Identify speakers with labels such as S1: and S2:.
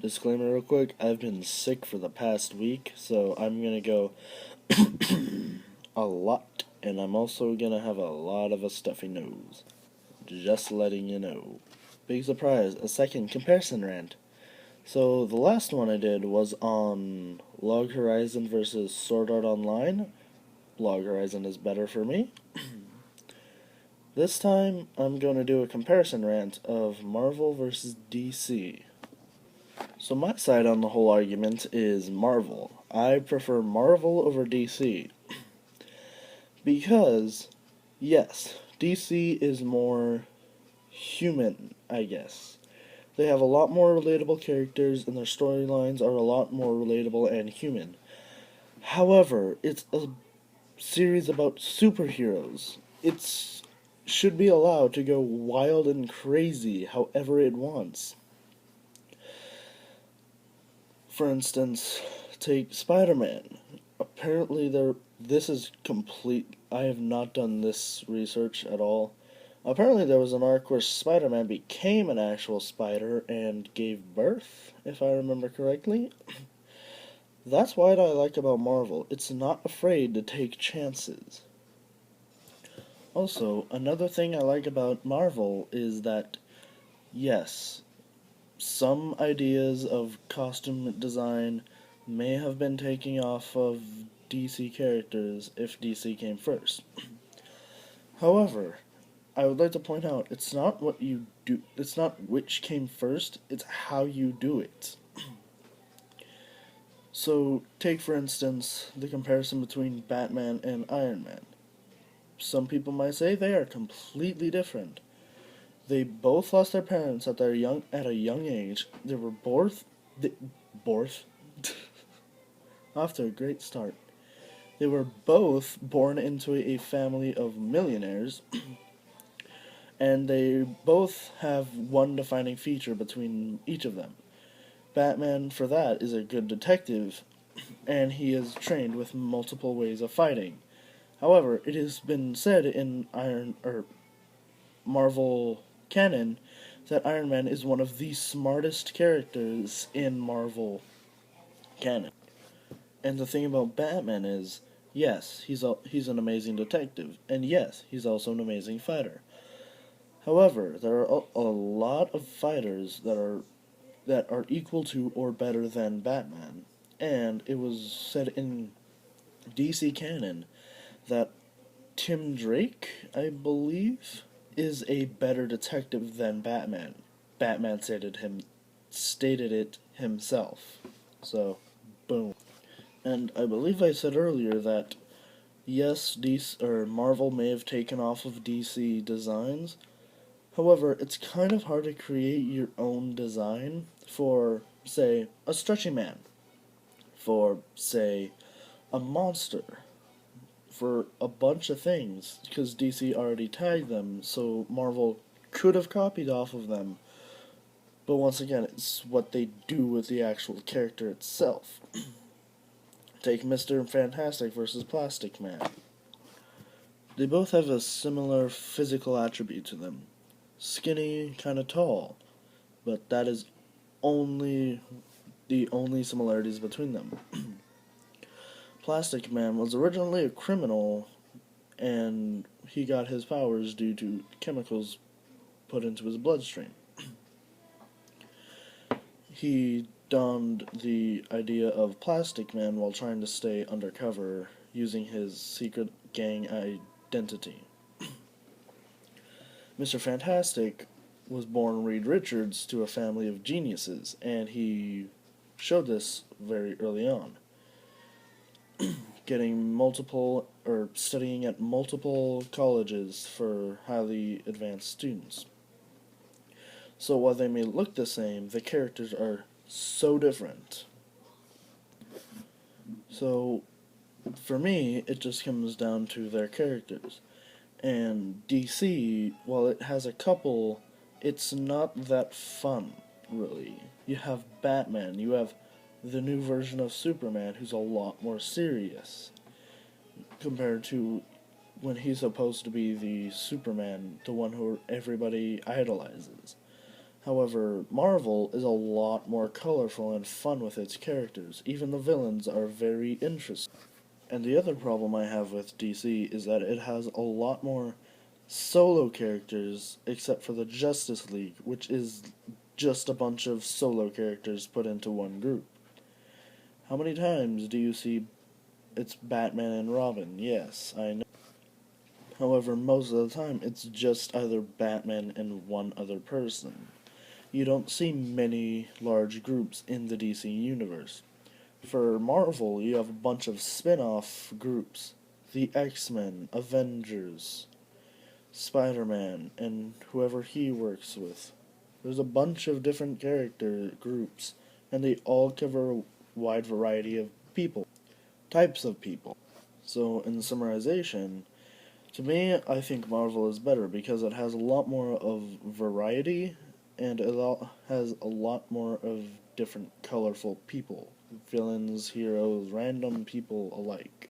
S1: Disclaimer real quick, I've been sick for the past week, so I'm gonna go a lot, and I'm also gonna have a lot of a stuffy nose. Just letting you know. Big surprise, a second comparison rant. So the last one I did was on Log Horizon versus Sword Art Online. Log Horizon is better for me. This time I'm gonna do a comparison rant of Marvel versus DC. So my side on the whole argument is Marvel. I prefer Marvel over DC because, yes, DC is more human, I guess. They have a lot more relatable characters and their storylines are a lot more relatable and human. However, it's a series about superheroes. It should be allowed to go wild and crazy however it wants. For instance, take Spider-Man. Apparently this is complete. I have not done this research at all. Apparently there was an arc where Spider-Man became an actual spider and gave birth, if I remember correctly. That's what I like about Marvel. It's not afraid to take chances. Also, another thing I like about Marvel is that, yes, some ideas of costume design may have been taken off of DC characters if DC came first. However, I would like to point out it's not what you do, it's not which came first, it's how you do it. So, take for instance the comparison between Batman and Iron Man. Some people might say they are completely different. They both lost their parents at a young age. They were both off to a great start. They were both born into a family of millionaires, and they both have one defining feature between each of them. Batman, for that, is a good detective, and he is trained with multiple ways of fighting. However, it has been said in Marvel canon that Iron Man is one of the smartest characters in Marvel canon. And the thing about Batman is, yes, he's an amazing detective, and yes, he's also an amazing fighter. However, there are a lot of fighters that are equal to or better than Batman, and it was said in DC canon that Tim Drake, I believe, is a better detective than Batman. Batman stated it himself. So, boom. And I believe I said earlier that yes, DC or Marvel may have taken off of DC designs. However, it's kind of hard to create your own design for, say, a stretchy man, for, say, a monster, for a bunch of things, because DC already tagged them, so Marvel could have copied off of them. But once again, it's what they do with the actual character itself. Take Mr. Fantastic versus Plastic Man. They both have a similar physical attribute to them. Skinny, kinda tall, but that is only the only similarities between them. Plastic Man was originally a criminal, and he got his powers due to chemicals put into his bloodstream. He donned the idea of Plastic Man while trying to stay undercover using his secret gang identity. Mr. Fantastic was born Reed Richards to a family of geniuses, and he showed this very early on. Getting multiple, or studying at multiple colleges for highly advanced students. So while they may look the same, the characters are so different. So for me, it just comes down to their characters. And DC, while it has a couple, it's not that fun, really. You have Batman, you have the new version of Superman, who's a lot more serious compared to when he's supposed to be the Superman, the one who everybody idolizes. However, Marvel is a lot more colorful and fun with its characters. Even the villains are very interesting. And the other problem I have with DC is that it has a lot more solo characters, except for the Justice League, which is just a bunch of solo characters put into one group. How many times do you see it's Batman and Robin? Yes, I know. However, most of the time it's just either Batman and one other person. You don't see many large groups in the DC universe. For Marvel, you have a bunch of spin off groups: the X Men, Avengers, Spider Man, and whoever he works with. There's a bunch of different character groups, and they all cover a wide variety of people, types of people. So, in summarization, to me, I think Marvel is better because it has a lot more of variety and has a lot more of different colorful people, villains, heroes, random people alike.